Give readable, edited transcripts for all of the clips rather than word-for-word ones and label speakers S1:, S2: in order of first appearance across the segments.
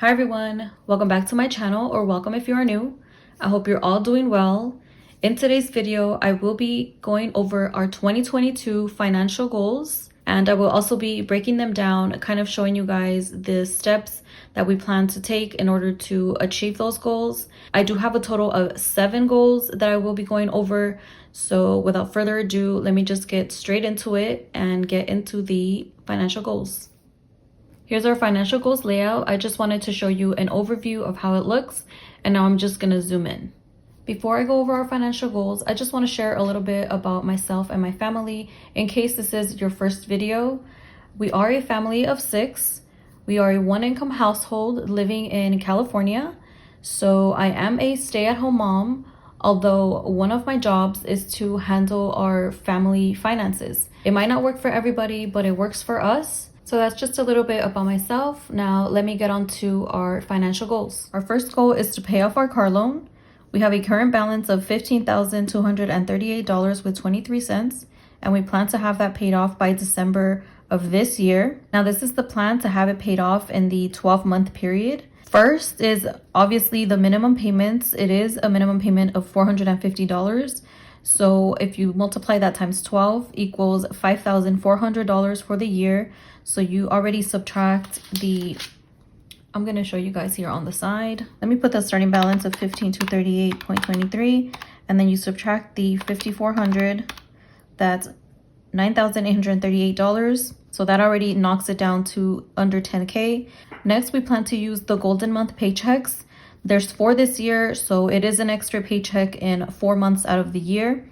S1: Hi everyone, welcome back to my channel, or welcome if you are new. I hope you're all doing well. In today's video, I will be going over our 2022 financial goals, and I will also be breaking them down, kind of showing you guys the steps that we plan to take in order to achieve those goals. I do have a total of 7 goals that I will be going over. So without further ado, let me just get straight into it and get into the financial goals. Here's our financial goals layout. I just wanted to show you an overview of how it looks, and now I'm just gonna zoom in. Before I go over our financial goals, I just want to share a little bit about myself and my family in case this is your first video. We are a family of 6. We are a 1-income household living in California. So I am a stay-at-home mom, although one of my jobs is to handle our family finances. It might not work for everybody, but it works for us. So that's just a little bit about myself. Now let me get on to our financial goals. Our first goal is to pay off our car loan. We have a current balance of $15,238.23, and we plan to have that paid off by December of this year. Now this is the plan to have it paid off in the 12-month period. First is obviously the minimum payments. It is a minimum payment of $450. So if you multiply that times 12 equals $5,400 for the year. So you already subtract the, I'm going to show you guys here on the side. Let me put the starting balance of 15,238.23, and then you subtract the 5,400. That's $9,838. So that already knocks it down to under 10K. Next, we plan to use the golden month paychecks. There's 4 this year, so it is an extra paycheck in 4 months out of the year.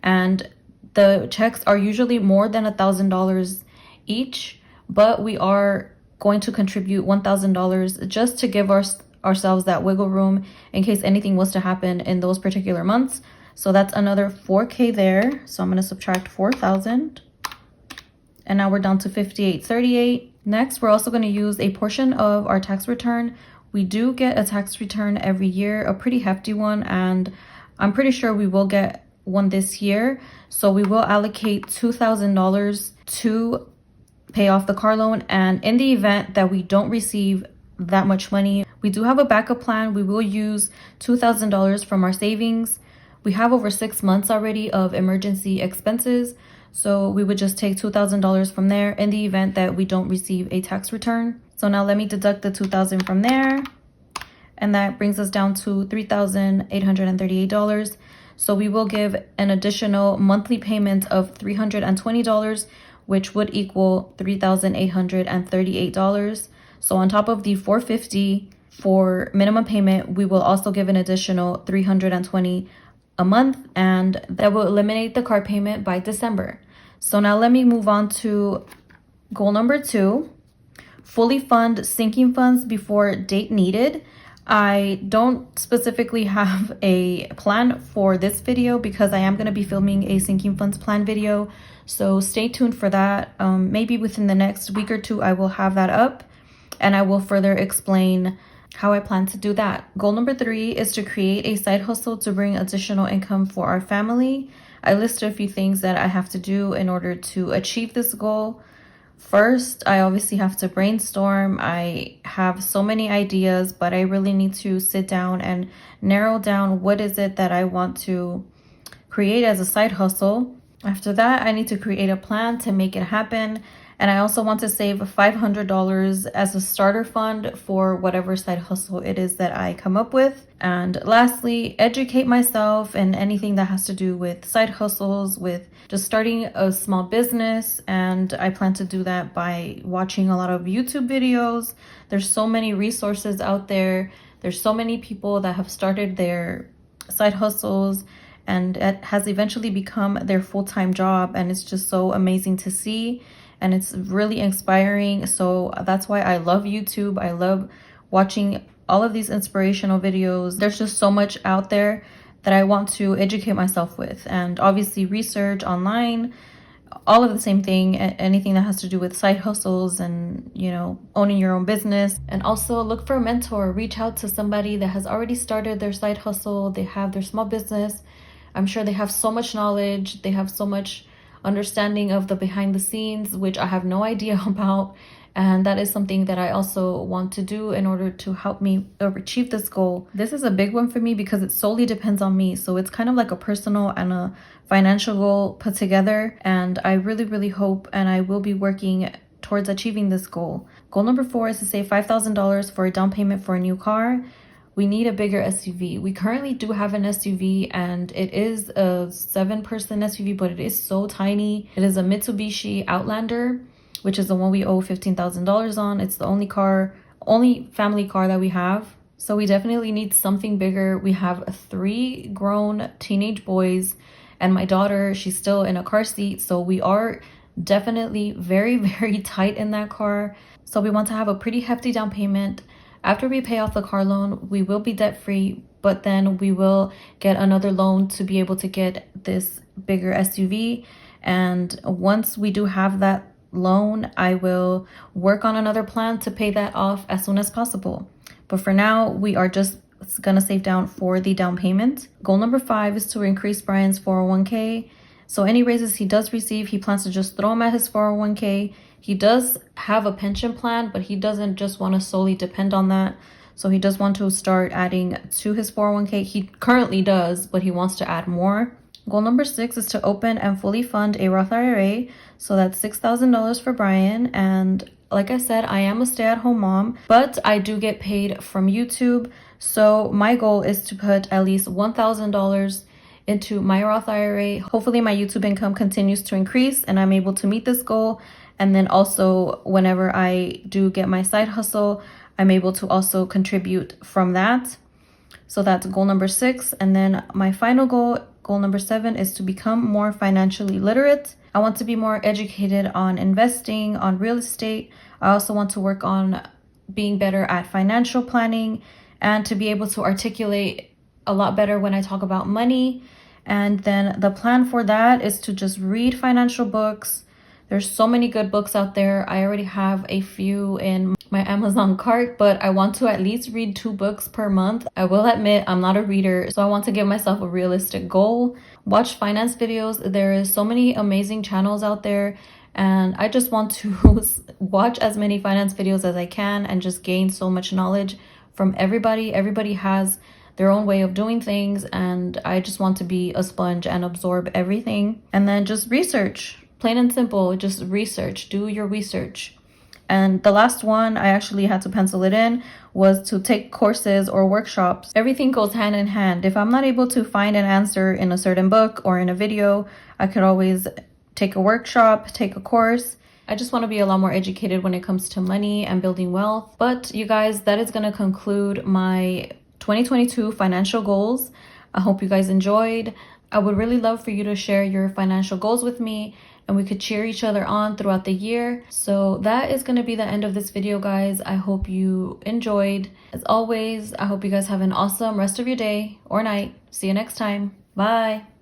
S1: And the checks are usually more than $1,000 each, but we are going to contribute $1,000 just to give ourselves that wiggle room in case anything was to happen in those particular months. So that's another 4K there. So I'm going to subtract 4,000. And now we're down to 5,838. Next, we're also going to use a portion of our tax return. We do get a tax return every year, a pretty hefty one, and I'm pretty sure we will get one this year. So we will allocate $2,000 to pay off the car loan, and in the event that we don't receive that much money, we do have a backup plan. We will use $2,000 from our savings. We have over 6 months already of emergency expenses, so we would just take $2,000 from there in the event that we don't receive a tax return. So now let me deduct the $2,000 from there, and that brings us down to $3,838. So we will give an additional monthly payment of $320, which would equal $3,838. So on top of the $450 for minimum payment, we will also give an additional $320 a month, and that will eliminate the car payment by December. So now let me move on to goal number 2. Fully fund sinking funds before date needed. I don't specifically have a plan for this video because I am going to be filming a sinking funds plan video. So stay tuned for that. Maybe within the next week or 2, I will have that up, and I will further explain how I plan to do that. Goal number 3 is to create a side hustle to bring additional income for our family. I listed a few things that I have to do in order to achieve this goal. First, I obviously have to brainstorm. I have so many ideas, but I really need to sit down and narrow down what is it that I want to create as a side hustle. After that, I need to create a plan to make it happen. And I also want to save $500 as a starter fund for whatever side hustle it is that I come up with. And lastly, educate myself in anything that has to do with side hustles, with just starting a small business. And I plan to do that by watching a lot of YouTube videos. There's so many resources out there. There's so many people that have started their side hustles, and it has eventually become their full-time job. And it's just so amazing to see. And it's really inspiring. So that's why I love YouTube. I love watching all of these inspirational videos. There's just so much out there that I want to educate myself with. And obviously research online, all of the same thing, anything that has to do with side hustles and, you know, owning your own business. And also look for a mentor. Reach out to somebody that has already started their side hustle. They have their small business. I'm sure they have so much knowledge. They have so much understanding of the behind the scenes, which I have no idea about. And that is something that I also want to do in order to help me achieve this goal. This is a big one for me because it solely depends on me. So it's kind of like a personal and a financial goal put together. And I really, really hope and I will be working towards achieving this goal. Goal number 4 is to save $5,000 for a down payment for a new car. We need a bigger SUV. We currently do have an SUV and it is a 7-person SUV, but it is so tiny. It is a Mitsubishi Outlander, which is the one we owe $15,000 on. It's the only family car that we have. So we definitely need something bigger. We have 3 grown teenage boys and my daughter, she's still in a car seat. So we are definitely very, very tight in that car. So we want to have a pretty hefty down payment. After we pay off the car loan, we will be debt free, but then we will get another loan to be able to get this bigger SUV. And once we do have that loan, I will work on another plan to pay that off as soon as possible. But for now, we are just gonna save down for the down payment. Goal number 5 is to increase Brian's 401k. So any raises he does receive, he plans to just throw them at his 401k. He does have a pension plan, but he doesn't just want to solely depend on that. So he does want to start adding to his 401k. He currently does, but he wants to add more. Goal number 6 is to open and fully fund a Roth IRA. So that's $6,000 for Brian. And like I said, I am a stay-at-home mom, but I do get paid from YouTube. So my goal is to put at least $1,000 into my Roth IRA. Hopefully my YouTube income continues to increase and I'm able to meet this goal. And then also whenever I do get my side hustle, I'm able to also contribute from that. So that's goal number 6. And then my final goal, goal number 7, is to become more financially literate. I want to be more educated on investing, on real estate. I also want to work on being better at financial planning and to be able to articulate a lot better when I talk about money. And then the plan for that is to just read financial books. There's so many good books out there. I already have a few in my Amazon cart, but I want to at least read 2 books per month. I will admit I'm not a reader, so I want to give myself a realistic goal. Watch finance videos. There is so many amazing channels out there, and I just want to watch as many finance videos as I can and just gain so much knowledge from everybody. Everybody has their own way of doing things, and I just want to be a sponge and absorb everything. And then just research. Plain and simple, just research, do your research. And the last one, I actually had to pencil it in, was to take courses or workshops. Everything goes hand in hand. If I'm not able to find an answer in a certain book or in a video, I could always take a workshop, take a course. I just want to be a lot more educated when it comes to money and building wealth. But you guys, that is going to conclude my 2022 financial goals. I hope you guys enjoyed. I would really love for you to share your financial goals with me and we could cheer each other on throughout the year. So that is going to be the end of this video, guys. I hope you enjoyed. As always, I hope you guys have an awesome rest of your day or night. See you next time. Bye.